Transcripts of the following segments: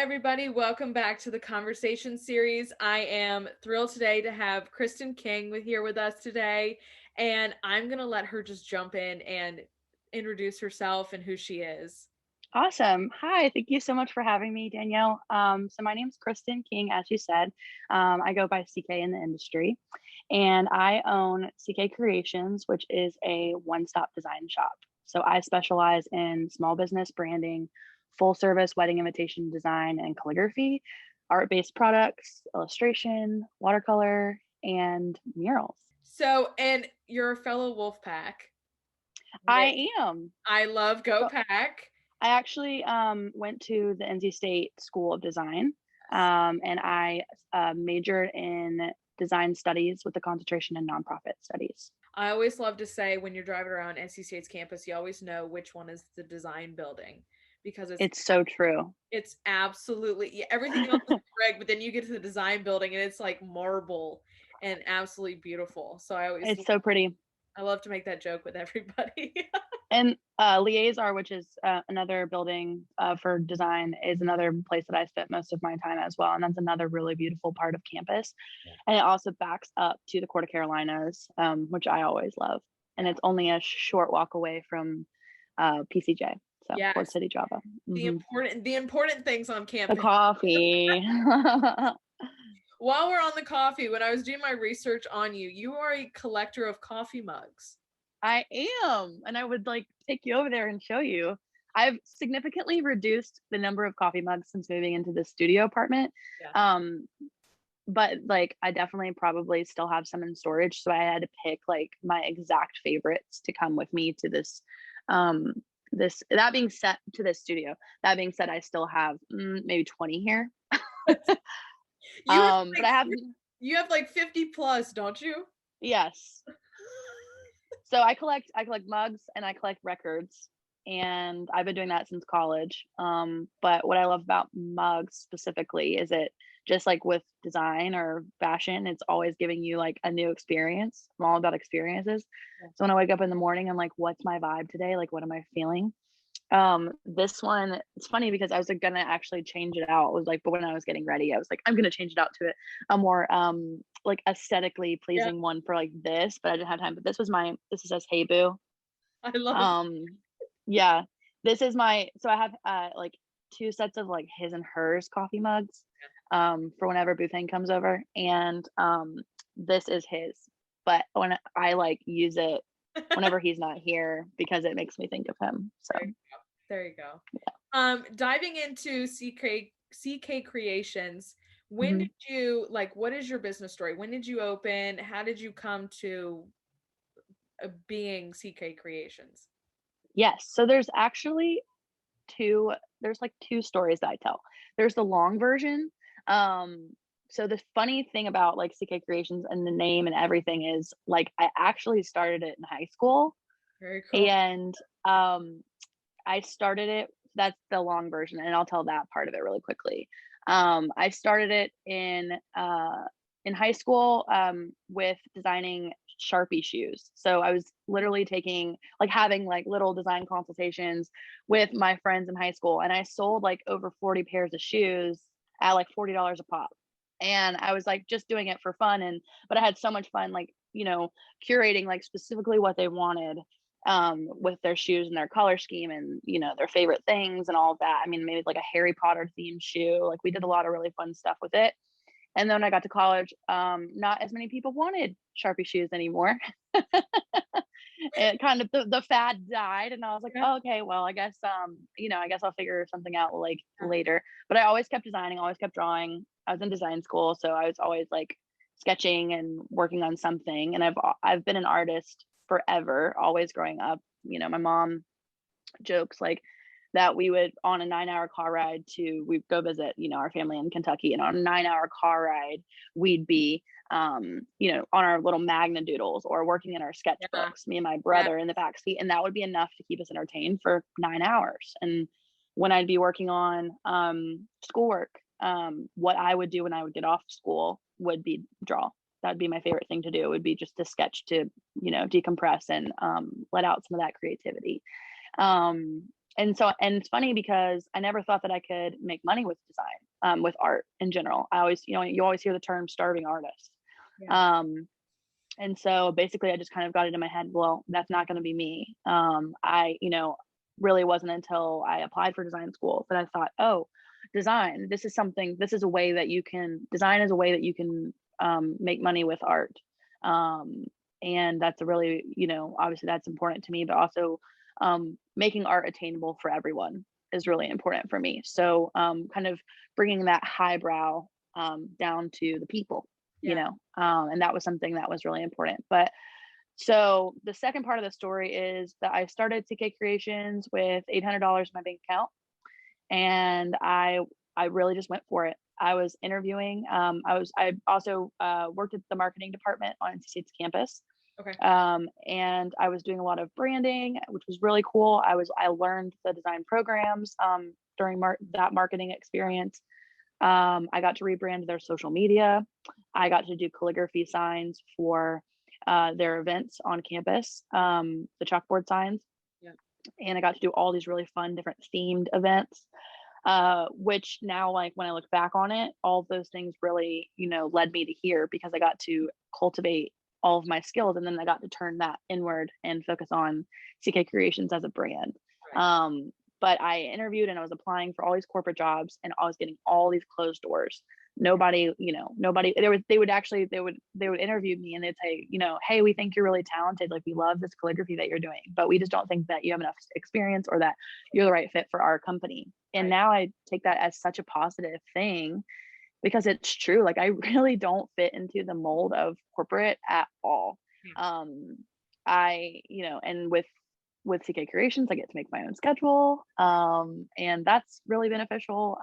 everybody. Welcome back to the conversation series. I am thrilled today to have Christin King here with us today, and I'm going to let her just jump in and introduce herself and who she is. Awesome. Hi, thank you so much for having me, Danielle. So my name is Christin King, as you said. I go by CK in the industry, and I own CK Creations, which is a one-stop design shop. So I specialize in small business branding, full service wedding invitation design and calligraphy, art-based products, illustration, watercolor, and murals. So, and you're a fellow Wolfpack. I am. I love Go Pack. I actually went to the NC State School of Design, and I majored in design studies with a concentration in nonprofit studies. I always love to say when you're driving around NC State's campus, you always know which one is the design building because It's so true. It's absolutely everything else is brick, but then you get to the design building and it's like marble and absolutely beautiful. So It's so pretty. I love to make that joke with everybody. And Liaisar, which is another building for design, is another place that I spent most of my time as well. And that's another really beautiful part of campus. Yeah. And it also backs up to the Court of Carolinas, which I always love. And it's only a short walk away from PCJ. So yes. Port City, Java. The important things on campus. The coffee. While we're on the coffee, when I was doing my research on you, you are a collector of coffee mugs. I am. And I would like take you over there and show you. I've significantly reduced the number of coffee mugs since moving into the studio apartment. Yeah. But like I definitely probably still have some in storage. So I had to pick like my exact favorites to come with me to this that being said, to this studio. That being said, I still have maybe 20 here. But you have like 50 plus, don't you? Yes. So I collect mugs and I collect records, and I've been doing that since college. But what I love about mugs specifically is it just like with design or fashion, it's always giving you like a new experience. I'm all about experiences. Yeah. So when I wake up in the morning, I'm like, what's my vibe today? Like, what am I feeling? This one, it's funny because I was like gonna actually change it out. It was like, but when I was getting ready, I was like, I'm gonna change it out to a more like aesthetically pleasing one for like this, but I didn't have time. But this says Hey Boo. I love it. Yeah. This is so I have like 2 sets of like his and hers coffee mugs for whenever Boo Thing comes over. And this is his. But when I like use it whenever he's not here because it makes me think of him. So there you go. Yeah. Diving into CK Creations, when did you what is your business story? When did you open? How did you come to being CK Creations? Yes. So there's actually there's like 2 stories that I tell. There's the long version. So the funny thing about like CK Creations and the name and everything is like I actually started it in high school. Very cool. And I started it, that's the long version, and I'll tell that part of it really quickly. I started it in high school with designing Sharpie shoes. So I was literally having like little design consultations with my friends in high school, and I sold like over 40 pairs of shoes at like $40 a pop. And I was like just doing it for fun, but I had so much fun like, curating like specifically what they wanted with their shoes and their color scheme and their favorite things and all of that. I mean, maybe like a Harry Potter themed shoe. Like we did a lot of really fun stuff with it. And then when I got to college, not as many people wanted Sharpie shoes anymore. It kind of the fad died, and I was like, oh, okay, well, I guess I guess I'll figure something out like later. But I always kept designing, always kept drawing. I was in design school, so I was always like sketching and working on something. And I've been an artist forever, always growing up. My mom jokes like that we would on a 9-hour car ride we'd go visit, our family in Kentucky, and on a 9-hour car ride, we'd be, on our little Magna doodles or working in our sketchbooks, me and my brother in the back seat. And that would be enough to keep us entertained for 9 hours. And when I'd be working on schoolwork, what I would do when I would get off school would be draw. That'd be my favorite thing to do, would be just to sketch to, decompress and let out some of that creativity. And it's funny because I never thought that I could make money with design, with art in general. I always, you always hear the term starving artist. Yeah. Um, and so basically I just kind of got it in my head, well, that's not going to be me. Really wasn't until I applied for design school that I thought, oh, design, this is a way that you can, design is a way that you can make money with art. Um, and that's a really, obviously that's important to me, but also making art attainable for everyone is really important for me. So kind of bringing that highbrow down to the people, Yeah. and that was something that was really important. But so the second part of the story is that I started CK Creations with $800 in my bank account, and I really just went for it. I was interviewing. I also worked at the marketing department on NC State's campus, Okay. and I was doing a lot of branding, which was really cool. I learned the design programs during that marketing experience. I got to rebrand their social media. I got to do calligraphy signs for their events on campus, the chalkboard signs. Yeah. And I got to do all these really fun, different themed events, which now, like when I look back on it, all of those things really, led me to here because I got to cultivate all of my skills, and then I got to turn that inward and focus on CK Creations as a brand. Right. But I interviewed and I was applying for all these corporate jobs, and I was getting all these closed doors. Nobody, they would interview me and they'd say, hey, we think you're really talented. Like, we love this calligraphy that you're doing, but we just don't think that you have enough experience or that you're the right fit for our company. And Right. now I take that as such a positive thing because it's true. Like, I really don't fit into the mold of corporate at all. Yeah. And with CK Creations, I get to make my own schedule. And that's really beneficial.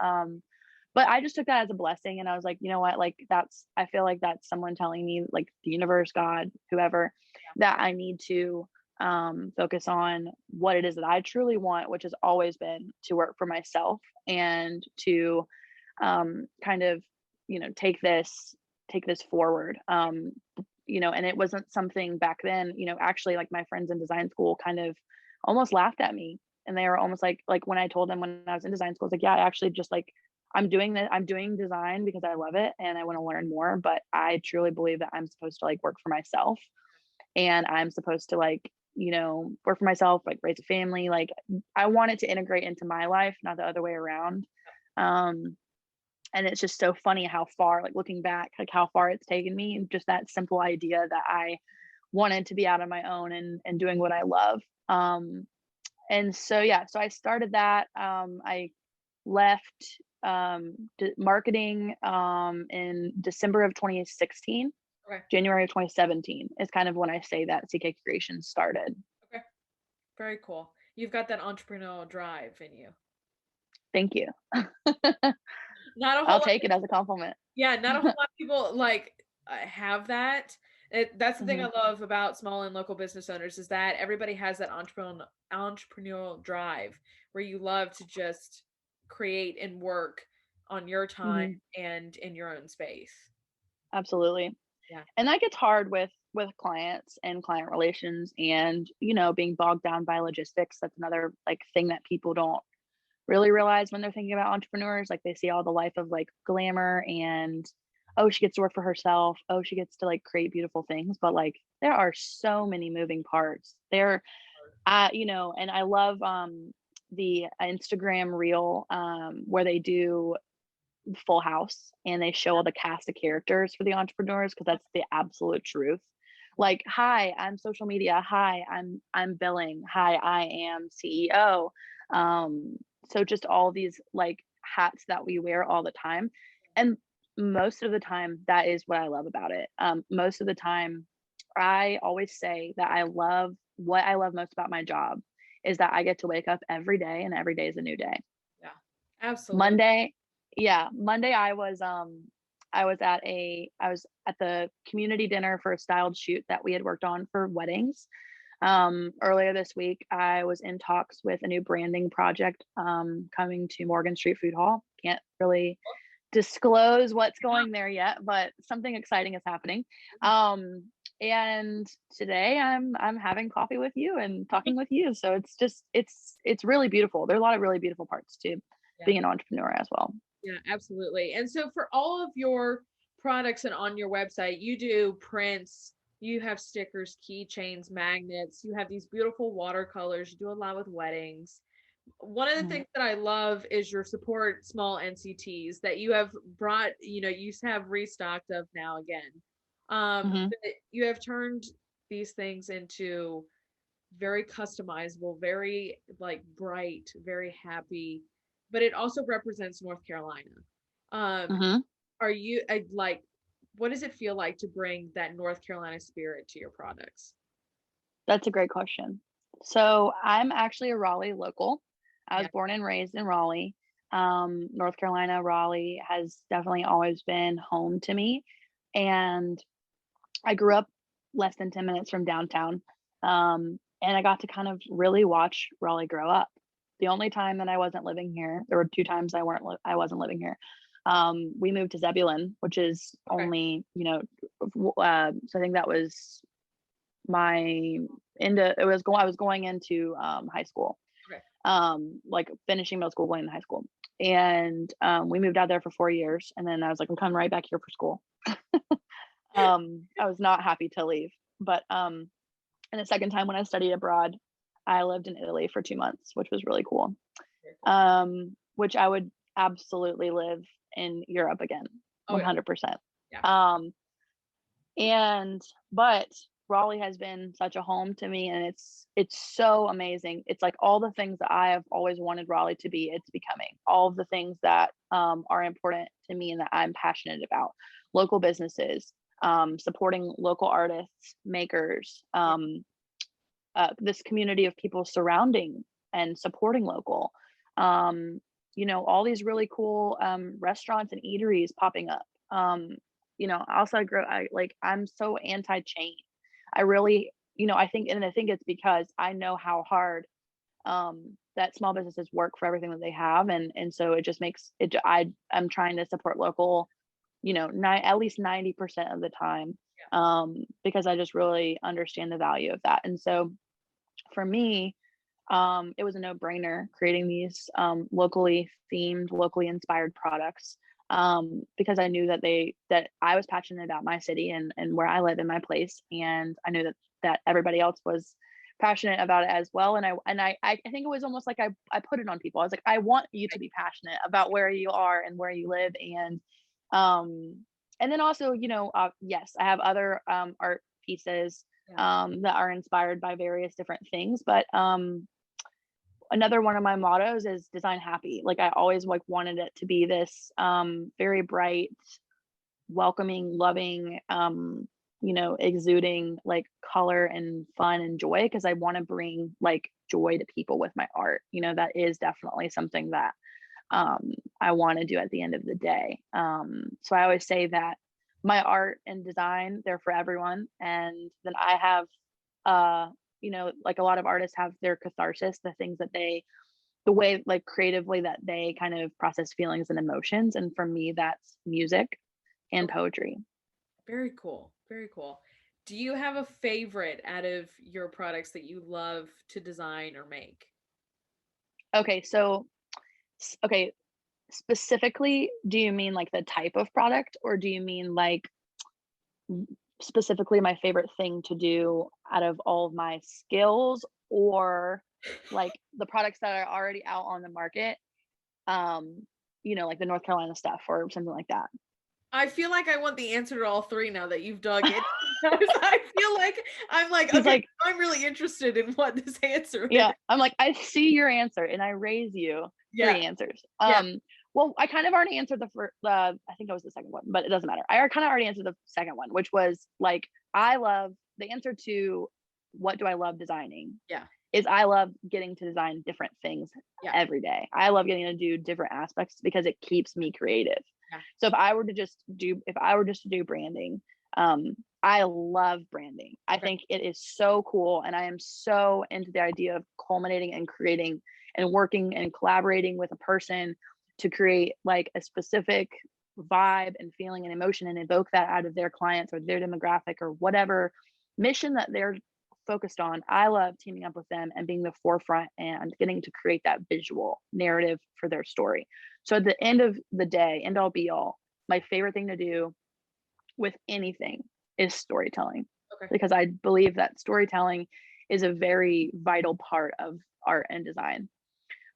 But I just took that as a blessing, and I was like, you know what, like I feel like that's someone telling me, like the universe, God, whoever, that I need to focus on what it is that I truly want, which has always been to work for myself and to kind of, take this forward. And it wasn't something back then, actually, like my friends in design school kind of almost laughed at me, and they were almost like when I told them when I was in design school, it's like, yeah, I actually just like, I'm doing design because I love it and I want to learn more, but I truly believe that I'm supposed to like work for myself, and I'm supposed to like, work for myself, like raise a family. Like, I want it to integrate into my life, not the other way around. And it's just so funny how far, like looking back, like how far it's taken me, and just that simple idea that I wanted to be out on my own and doing what I love. And so, yeah, so I started that. I left marketing in December of 2016. Okay. January of 2017 is kind of when I say that CK Creation started. Okay. Very cool. You've got that entrepreneurial drive in you. Thank you. Not a whole I'll lot. take it as a compliment. Yeah, not a whole lot of people like have that. That's the thing I love about small and local business owners is that everybody has that entrepreneurial drive where you love to just create and work on your time and in your own space. Absolutely. Yeah. And that gets hard with clients and client relations, and being bogged down by logistics. That's another like thing that people don't really realize when they're thinking about entrepreneurs. Like, they see all the life of like glamour and, oh, she gets to work for herself, oh, she gets to like create beautiful things, but like there are so many moving parts there. And I love the Instagram reel where they do Full House and they show all the cast of characters for the entrepreneurs, because that's the absolute truth. Like, hi, I'm social media, hi, I'm billing, hi, I am CEO. So just all these like hats that we wear all the time. And most of the time, that is what I love about it. Most of the time, I always say that what I love most about my job is that I get to wake up every day, and every day is a new day. Yeah. Absolutely. Monday I was at the community dinner for a styled shoot that we had worked on for weddings. Earlier this week, I was in talks with a new branding project coming to Morgan Street Food Hall. Can't really disclose what's going there yet, but something exciting is happening. And today I'm having coffee with you and talking with you. So it's just it's really beautiful. There are a lot of really beautiful parts to Yeah. being an entrepreneur as well. Yeah, absolutely. And so for all of your products and on your website, you do prints, you have stickers, keychains, magnets, you have these beautiful watercolors, you do a lot with weddings. One of the Mhm. things that I love is your support small NCTs that you have brought, you have restocked of now again. Mhm. But you have turned these things into very customizable, very like bright, very happy, but it also represents North Carolina. Um, Mhm. are you like, what does it feel like to bring that North Carolina spirit to your products? That's a great question. So I'm actually a Raleigh local. I was Yeah. born and raised in Raleigh. North Carolina, Raleigh has definitely always been home to me. And I grew up less than 10 minutes from downtown. And I got to kind of really watch Raleigh grow up. The only time that I wasn't living here, there were two times I wasn't living here. We moved to Zebulon, which is Okay. only, so I think that was my it was going I was going into high school, Okay. like finishing middle school, going into high school. And we moved out there for 4 years, and then I was like, I'm coming right back here for school. I was not happy to leave. But and the second time when I studied abroad, I lived in Italy for 2 months, which was really cool. Very cool. Which I would absolutely live in Europe again, Oh yeah. 100%. Yeah. Um, and but Raleigh has been such a home to me, and it's so amazing. It's like all the things that I have always wanted Raleigh to be, it's becoming. All of the things that are important to me and that I'm passionate about. Local businesses, supporting local artists, makers, Yeah. this community of people surrounding and supporting local. Um, all these really cool restaurants and eateries popping up. Also I'm so anti-chain. I really, I think it's because I know how hard that small businesses work for everything that they have, and so it just makes it. I'm trying to support local, at least 90% of the time, because I just really understand the value of that, and so for me, it was a no-brainer creating these locally themed, locally inspired products, because I knew that I was passionate about my city and where I live in my place, and I knew that everybody else was passionate about it as well. And I think it was almost like I put it on people. I was like, I want you to be passionate about where you are and where you live, um, and then also, yes, I have other art pieces Yeah. that are inspired by various different things. But another one of my mottos is design happy. Like I always like wanted it to be this very bright, welcoming, loving, exuding like color and fun and joy, because I want to bring like joy to people with my art. That is definitely something that I want to do at the end of the day. So I always say that my art and design, they're for everyone. And then I have, like a lot of artists have their catharsis, the things that the way like creatively that they kind of process feelings and emotions. And for me, that's music and Okay. poetry. Very cool. Very cool. Do you have a favorite out of your products that you love to design or make? Okay. So, okay. Specifically, do you mean like the type of product, or do you mean like specifically my favorite thing to do out of all of my skills, or like the products that are already out on the market, like the North Carolina stuff or something like that? I feel like I want the answer to all three now that you've dug in. I feel like I'm like, Because okay, like, I'm really interested in what this answer is. yeah, I'm like, I see your answer and I raise you Yeah. three answers. Yeah. Well, I kind of already answered the first, I think it was the second one, but it doesn't matter. I kind of already answered the second one, which was like, I love the answer to what do I love designing Yeah. is I love getting to design different things Yeah. every day. I love getting to do different aspects because it keeps me creative. Yeah. So if I were just to do branding, I love branding. I Okay. think it is so cool. And I am so into the idea of culminating and creating and working and collaborating with a person to create like a specific vibe and feeling and emotion and evoke that out of their clients or their demographic or whatever mission that they're focused on, I love teaming up with them and being the forefront and getting to create that visual narrative for their story. So at the end of the day, end all be all, my favorite thing to do with anything is storytelling, Okay. because I believe that storytelling is a very vital part of art and design.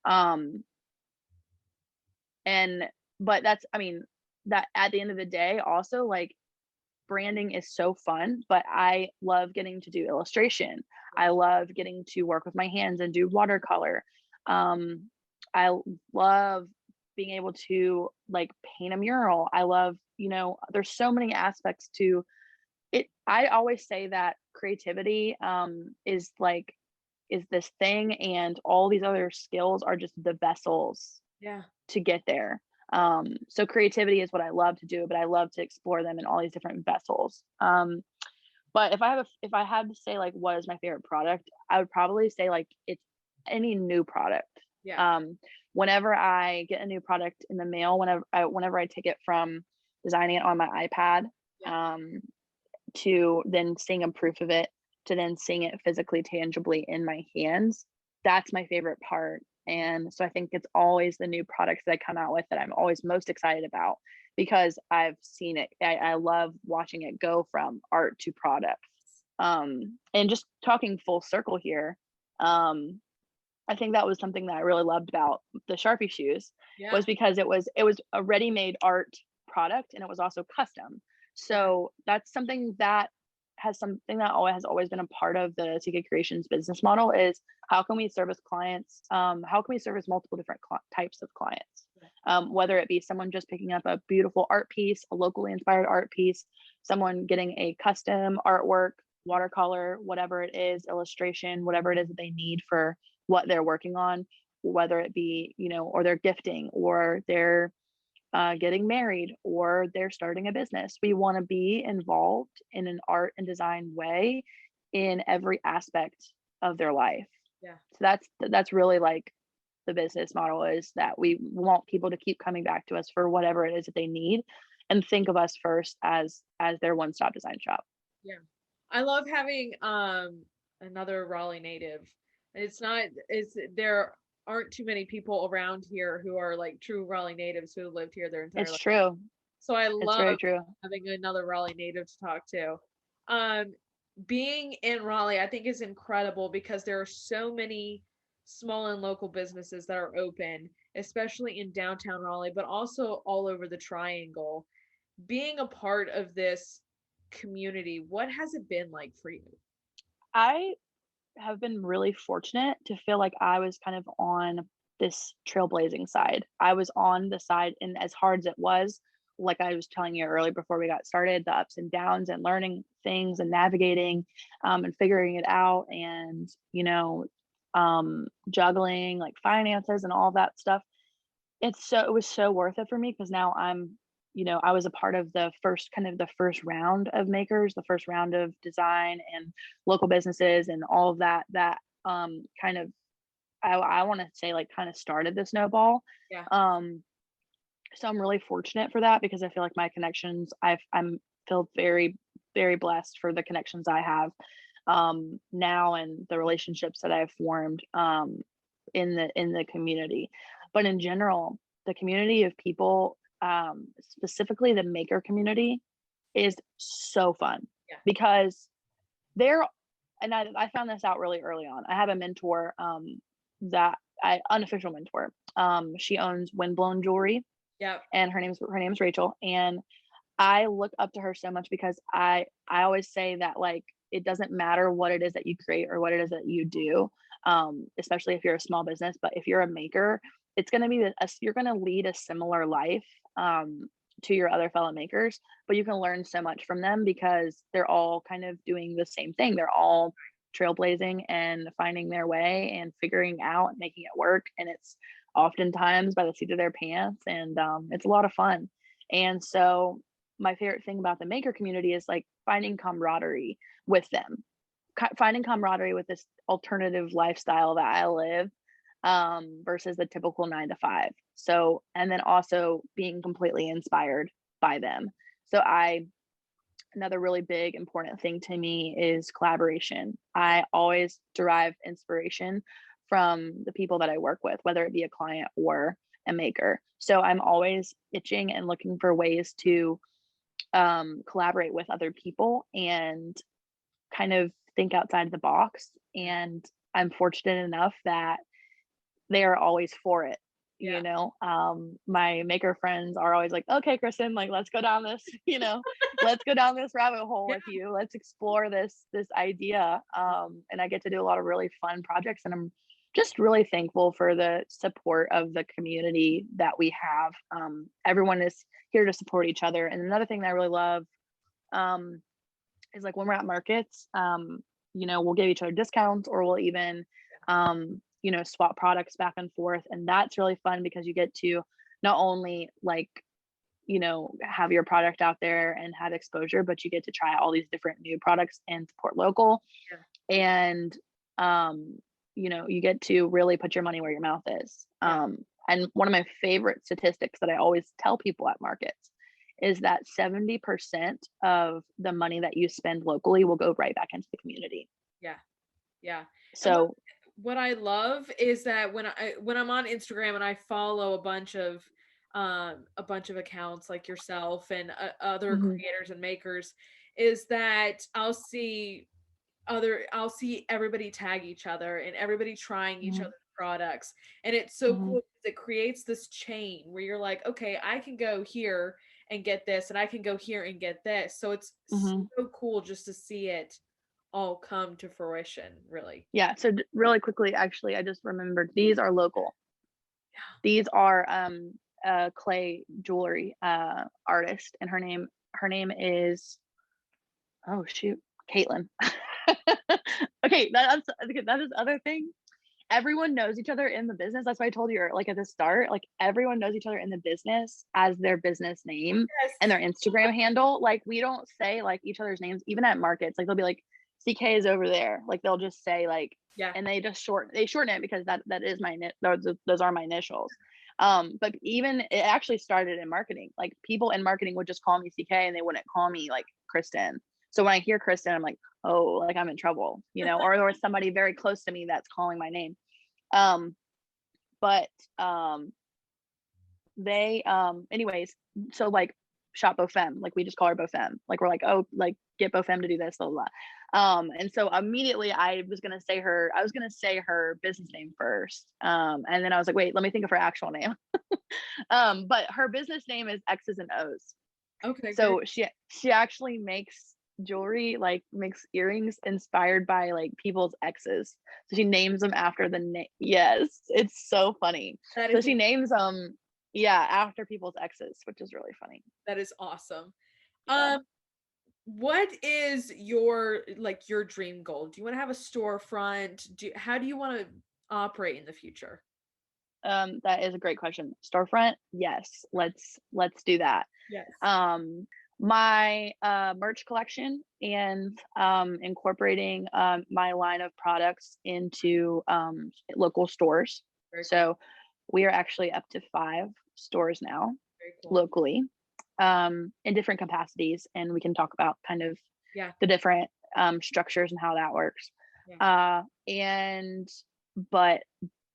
Um, and but that's, I mean, that at the end of the day, also like branding is so fun, but I love getting to do illustration. I love getting to work with my hands and do watercolor. Um, I love being able to like paint a mural. I love, there's so many aspects to it. I always say that creativity is this thing, and all these other skills are just the vessels Yeah. to get there. So creativity is what I love to do, but I love to explore them in all these different vessels. But if I had to say like what is my favorite product, I would probably say like it's any new product. Yeah. Whenever I get a new product in the mail, whenever I take it from designing it on my iPad, Yeah. to then seeing a proof of it, to then seeing it physically, tangibly in my hands, that's my favorite part. And so I think it's always the new products that I come out with that I'm always most excited about, because I've seen it. I love watching it go from art to product. And just talking full circle here, I think that was something that I really loved about the Sharpie shoes, Yeah. was because it was a ready-made art product, and it was also custom. So that's something that has always been a part of the CK Creations business model, is how can we service clients? How can we service multiple different types of clients? Whether it be someone just picking up a beautiful art piece, a locally inspired art piece, someone getting a custom artwork, watercolor, whatever it is, illustration, whatever it is that they need for what they're working on, whether it be, or they're gifting, or they're getting married, or they're starting a business. We want to be involved in an art and design way in every aspect of their life. Yeah. So that's really like the business model, is that we want people to keep coming back to us for whatever it is that they need, and think of us first as their one-stop design shop. Yeah. I love having another Raleigh native. There aren't too many people around here who are like true Raleigh natives who have lived here their entire It's life. true. So I It's love very true. having another Raleigh native to talk to. Um, Being in Raleigh, I think is incredible because there are so many small and local businesses that are open, especially in downtown Raleigh, but also all over the Triangle. Being a part of this community, what has it been like for you? I have been really fortunate to feel like I was kind of on this trailblazing side. I was on the side, and as hard as it was, like I was telling you earlier before we got started, the ups and downs and learning things and navigating, and figuring it out, and juggling like finances and all that stuff. It was so worth it for me, because now I was a part of the first round of makers, the first round of design and local businesses and all of that kind of, I want to say, like, kind of started the snowball. Yeah. Um, so I'm really fortunate for that, because I feel like my connections, I'm feel very, very blessed for the connections I have now, and the relationships that I've formed in the community. But in general, the community of people, specifically the maker community, is so fun, Yeah. because they're, and I found this out really early on. I have a mentor, that unofficial mentor. She owns Windblown Jewelry, Yeah. and her name's Rachel, and I look up to her so much, because I always say that, like, it doesn't matter what it is that you create or what it is that you do, especially if you're a small business, but if you're a maker, it's going to be you're going to lead a similar life, to your other fellow makers, but you can learn so much from them, because they're all kind of doing the same thing. They're all trailblazing and finding their way and figuring out and making it work, and it's oftentimes by the seat of their pants, and it's a lot of fun. And so my favorite thing about the maker community is like finding camaraderie with them, finding camaraderie with this alternative lifestyle that I live, versus the typical 9 to 5. So, and then also being completely inspired by them. So I another really big important thing to me is collaboration. I always derive inspiration from the people that I work with, whether it be a client or a maker. So I'm always itching and looking for ways to collaborate with other people and kind of think outside the box. And I'm fortunate enough that they are always for it. Yeah. My maker friends are always like, okay, Kristen, like, let's go down this, let's go down this rabbit hole Yeah. with you. Let's explore this idea. And I get to do a lot of really fun projects, and I'm just really thankful for the support of the community that we have. Everyone is here to support each other. And another thing that I really love, is like when we're at markets, we'll give each other discounts, or we'll even, swap products back and forth. And that's really fun because you get to not only like, have your product out there and have exposure, but you get to try all these different new products and support local. Yeah. And, you get to really put your money where your mouth is. Yeah. And one of my favorite statistics that I always tell people at markets is that 70% of the money that you spend locally will go right back into the community. Yeah. Yeah. So what I love is that when I'm on Instagram and I follow a bunch of accounts like yourself and other creators and makers, is that I'll see everybody tag each other and everybody trying each other's products, and it's so cool because it creates this chain where you're like, okay, I can go here and get this, and I can go here and get this. So it's so cool just to see it all come to fruition, really. Yeah. So really quickly, actually, I just remembered these are local. Yeah. These are a clay jewelry artist, and her name is, oh shoot, Caitlin. Okay, that is other thing. Everyone knows each other in the business. That's why I told you, like, at the start, like, everyone knows each other in the business as their business name and their Instagram handle. Like, we don't say like each other's names, even at markets. Like, they'll be like, CK is over there. Like, they'll just say like, Yeah. and they shorten it because that is those are my initials. But even it actually started in marketing. Like, people in marketing would just call me CK and they wouldn't call me like Kristen. So when I hear Kristen, I'm like, oh, like I'm in trouble, or there was somebody very close to me that's calling my name. But they anyways, so like shop Bofem, like we just call her Bofem. Like, we're like, oh, like, get Bofem to do this, blah, blah, blah. And so immediately I was gonna say her business name first. And then I was like, wait, let me think of her actual name. But her business name is X's and O's. Okay. So she actually makes jewelry, like makes earrings inspired by like people's exes. So she names them after the name. Yes, it's so funny. So she names them, after people's exes, which is really funny. That is awesome. Yeah. What is your dream goal? Do you want to have a storefront? How do you want to operate in the future? That is a great question. Storefront, yes. Let's do that. Yes. My merch collection and incorporating my line of products into local stores. So we are actually up to 5 stores now. Very cool. Locally, in different capacities, and we can talk about kind of the different structures and how that works. But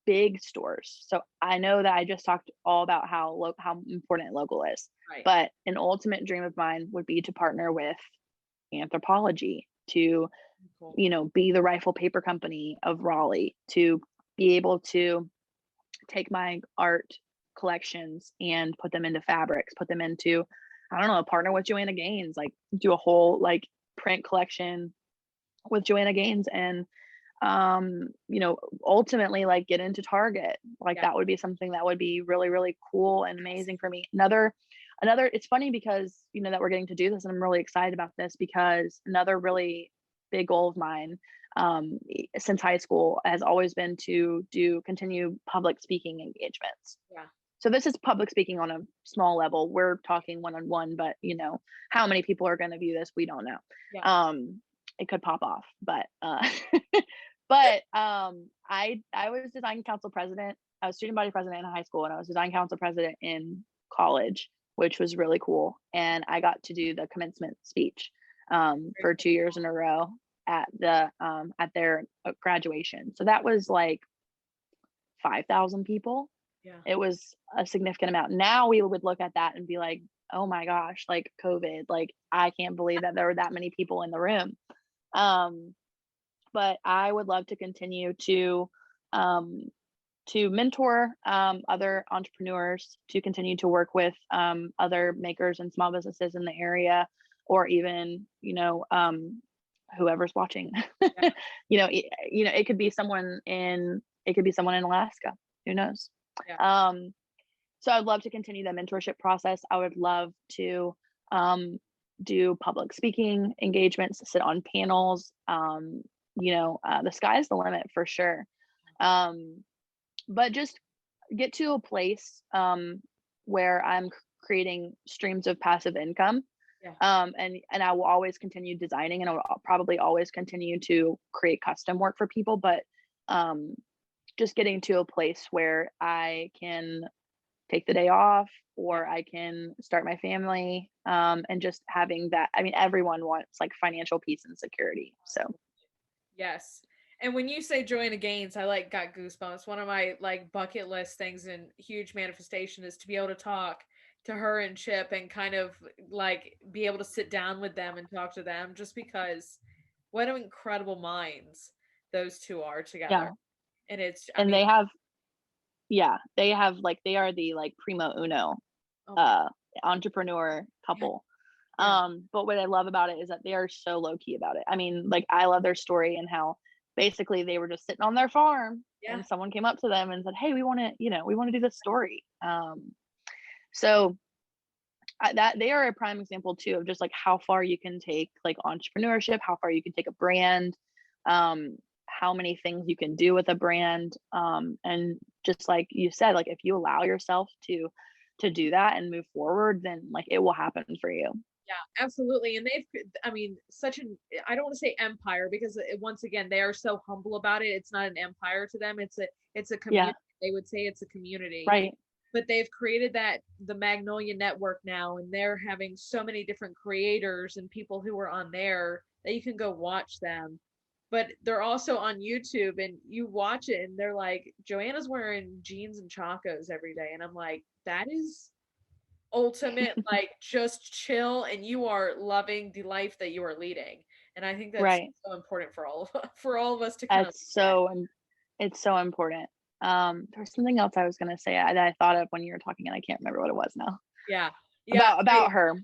big stores. So I know that I just talked all about how important local is, but an ultimate dream of mine would be to partner with Anthropology to, be the rifle paper company of Raleigh, to be able to take my art collections and put them into fabrics, put them into, I don't know, partner with Joanna Gaines, like do a whole like print collection with Joanna Gaines, and ultimately like get into Target. Like that would be something that would be really, really cool and amazing for me. Another, it's funny because, that we're getting to do this, and I'm really excited about this because another really big goal of mine since high school has always been to continue public speaking engagements. So this is public speaking on a small level. We're talking one-on-one, but how many people are going to view this, we don't know. It could pop off, but but I was design council president. I was student body president in high school, and I was design council president in college, which was really cool. And I got to do the commencement speech. for 2 years in a row at their graduation. So that was like 5,000 people. Yeah. It was a significant amount. Now we would look at that and be like, oh my gosh, like COVID, like I can't believe that there were that many people in the room. But I would love to continue um, to mentor other entrepreneurs, to continue to work with other makers and small businesses in the area, or even, whoever's watching. Yeah. It could be someone in Alaska. Who knows? Yeah. So I'd love to continue the mentorship process. I would love to do public speaking engagements, sit on panels. The sky's the limit for sure. But just get to a place where I'm creating streams of passive income. Yeah. And I will always continue designing, and I'll probably always continue to create custom work for people, but just getting to a place where I can take the day off, or I can start my family, and just having that. I mean, everyone wants like financial peace and security. So Yes. And when you say Joanna Gaines, I like got goosebumps. One of my like bucket list things and huge manifestation is to be able to talk to her and Chip and kind of like be able to sit down with them and talk to them, just because what incredible minds those two are together. yeah, And it's, I and mean, they are the like primo uno oh my, entrepreneur yeah, couple. yeah, But what I love about it is that they are so low key about it. I mean, like I love their story and how basically they were just sitting on their farm yeah. and someone came up to them and said, "Hey, we want to do this story." So that they are a prime example too of just like how far you can take like entrepreneurship, how far you can take a brand, how many things you can do with a brand, and just like you said, like if you allow yourself to do that and move forward, then like it will happen for you. Yeah, absolutely. And I mean, I don't want to say empire because once again, they are so humble about it. It's not an empire to them. It's a Yeah, community. They would say it's a community, right. but they've created the Magnolia Network now, and they're having so many different creators and people who are on there that you can go watch them. But they're also on YouTube, and you watch it, and they're like, Joanna's wearing jeans and chacos every day, and I'm like, that is ultimate, like just chill, and you are loving the life that you are leading. And I think that's Right. so important for all of for all of us to kind of It's look at. so it's so important. There's something else I was gonna say that I thought of when you were talking, and I can't remember what it was now. Yeah. Yeah. About her.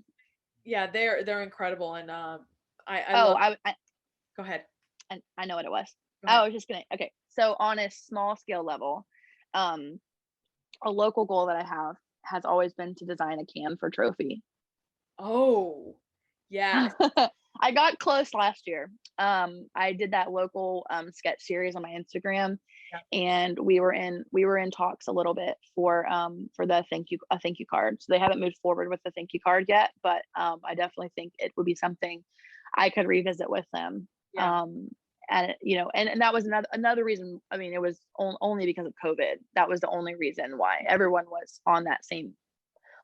Yeah, they're incredible. And I Oh, love, go ahead. I know what it was. Go ahead. I was just gonna okay. So on a small scale level, um, a local goal that I have has always been to design a can for Trophy. Oh, yes. I got close last year. I did that local sketch series on my Instagram, Yeah. and we were in talks a little bit for the thank you card. So they haven't moved forward with the thank you card yet, but I definitely think it would be something I could revisit with them. Yeah. And that was another reason. I mean, it was only because of COVID. That was the only reason why everyone was on that same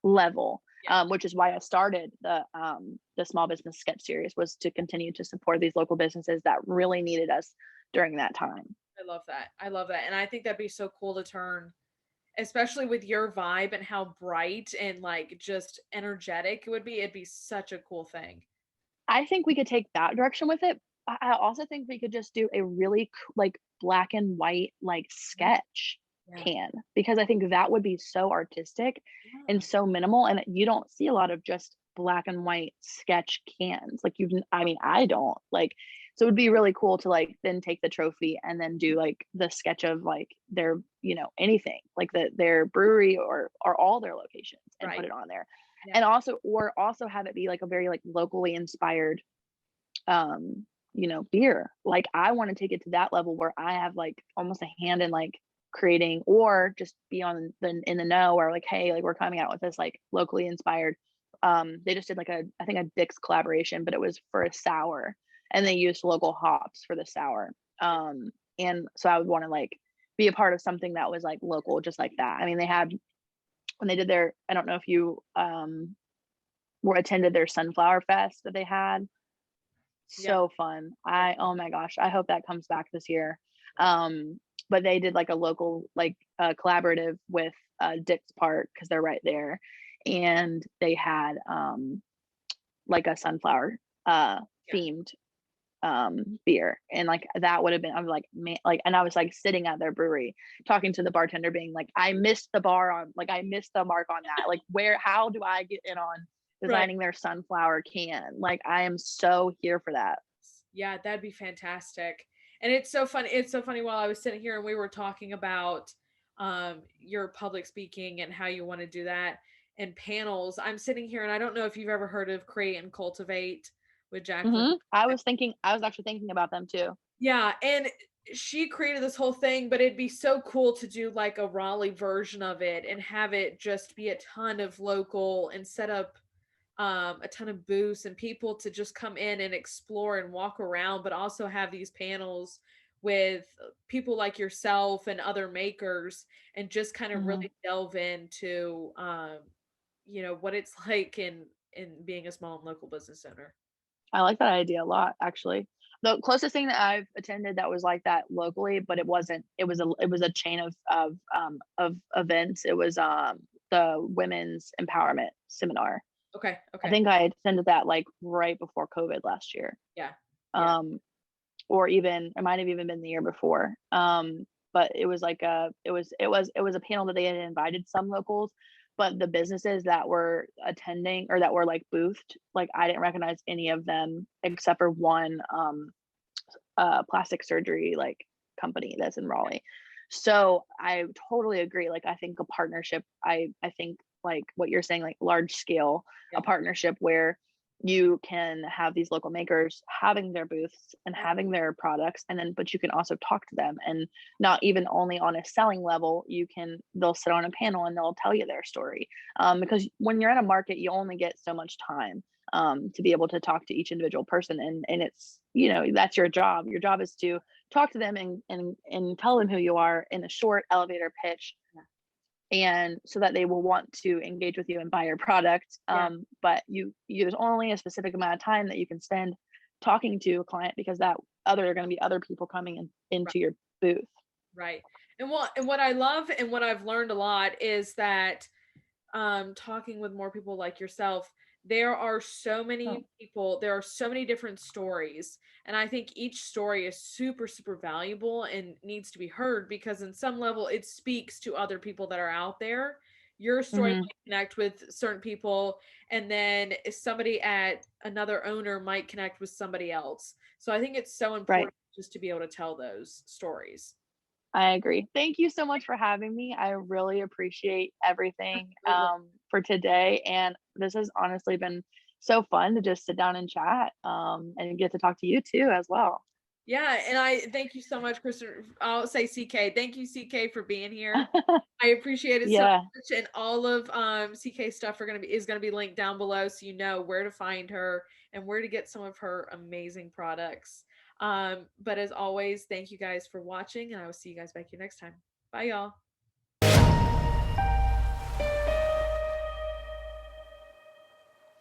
level. Yeah. Which is why I started the small business sketch series, was to continue to support these local businesses that really needed us during that time. I love that. I love that. And I think that'd be so cool to turn, especially with your vibe and how bright and like just energetic it would be. It'd be such a cool thing. I think we could take that direction with it. I also think we could just do a really like black and white like Yeah. sketch Yeah. can, because I think that would be so artistic Yeah. and so minimal, and you don't see a lot of just black and white sketch cans. Like I mean, I don't like, so it would be really cool to like then take the trophy and then do like the sketch of like their, anything like their brewery or all their locations and put Right. it on there. Yeah. And also have it be like a very like locally inspired beer. Like I want to take it to that level where I have like almost a hand in like creating, or just be in the know, or like, hey, like we're coming out with this like locally inspired. They just did like I think a Dick's collaboration, but it was for a sour, and they used local hops for the sour. And so I would want to like be a part of something that was like local, just like that. I mean, they had, when they did their, I don't know if you were attended their Sunflower Fest that they had. Yeah. So fun. Yeah. Oh my gosh, I hope that comes back this year. Um, but they did like a local like collaborative with Dick's Park because they're right there, and they had like a sunflower Yeah. themed beer, and like that would have been, I was like, man, like, and I was like sitting at their brewery talking to the bartender being like, I missed the bar on, like, I missed the mark on that, like, where, how do I get in on Right. designing their sunflower can? Like, I am so here for that. Yeah, that'd be fantastic. And it's so funny. It's so funny while I was sitting here and we were talking about your public speaking and how you want to do that and panels. I'm sitting here and I don't know if you've ever heard of Create and Cultivate with Jacqueline. I was actually thinking about them too. Yeah, and she created this whole thing, but it'd be so cool to do like a Raleigh version of it and have it just be a ton of local and set up a ton of booths and people to just come in and explore and walk around, but also have these panels with people like yourself and other makers and just kind of Hmm. really delve into what it's like in being a small and local business owner. I like that idea a lot, actually. The closest thing that I've attended that was like that locally, but it wasn't. It was a chain of events. It was the women's empowerment seminar. Okay, I okay. think I attended that like right before COVID last year. Yeah. Yeah. Um, or even it might have even been the year before. But it was like it was a panel that they had invited some locals, but the businesses that were attending or that were like boothed, like I didn't recognize any of them except for one plastic surgery like company that's in Raleigh. So I totally agree. Like I think a partnership, I think like what you're saying, like large scale, a Yeah. partnership where you can have these local makers having their booths and having their products, and then but you can also talk to them, and not even only on a selling level, they'll sit on a panel and they'll tell you their story, because when you're at a market you only get so much time to be able to talk to each individual person, and it's, that's your job is to talk to them and tell them who you are in a short elevator pitch, Yeah. and so that they will want to engage with you and buy your product. Yeah. But there's only a specific amount of time that you can spend talking to a client, because that other are going to be other people coming Right. into your booth. Right. And what I love and what I've learned a lot is that talking with more people like yourself, there are so Oh. many people, there are so many different stories, and I think each story is super super valuable and needs to be heard because in some level it speaks to other people that are out there. Your story Hmm. might connect with certain people, and then somebody at another owner might connect with somebody else. So I think it's so Right. important just to be able to tell those stories. I agree. Thank you so much for having me. I really appreciate everything Absolutely. for today. And this has honestly been so fun to just sit down and chat, and get to talk to you too as well. Yeah, and I thank you so much, Kristen. I'll say CK. Thank you, CK, for being here. I appreciate it so Yeah, much. And all of CK stuff is gonna be linked down below so you know where to find her and where to get some of her amazing products. But as always, thank you guys for watching, and I will see you guys back here next time. Bye y'all.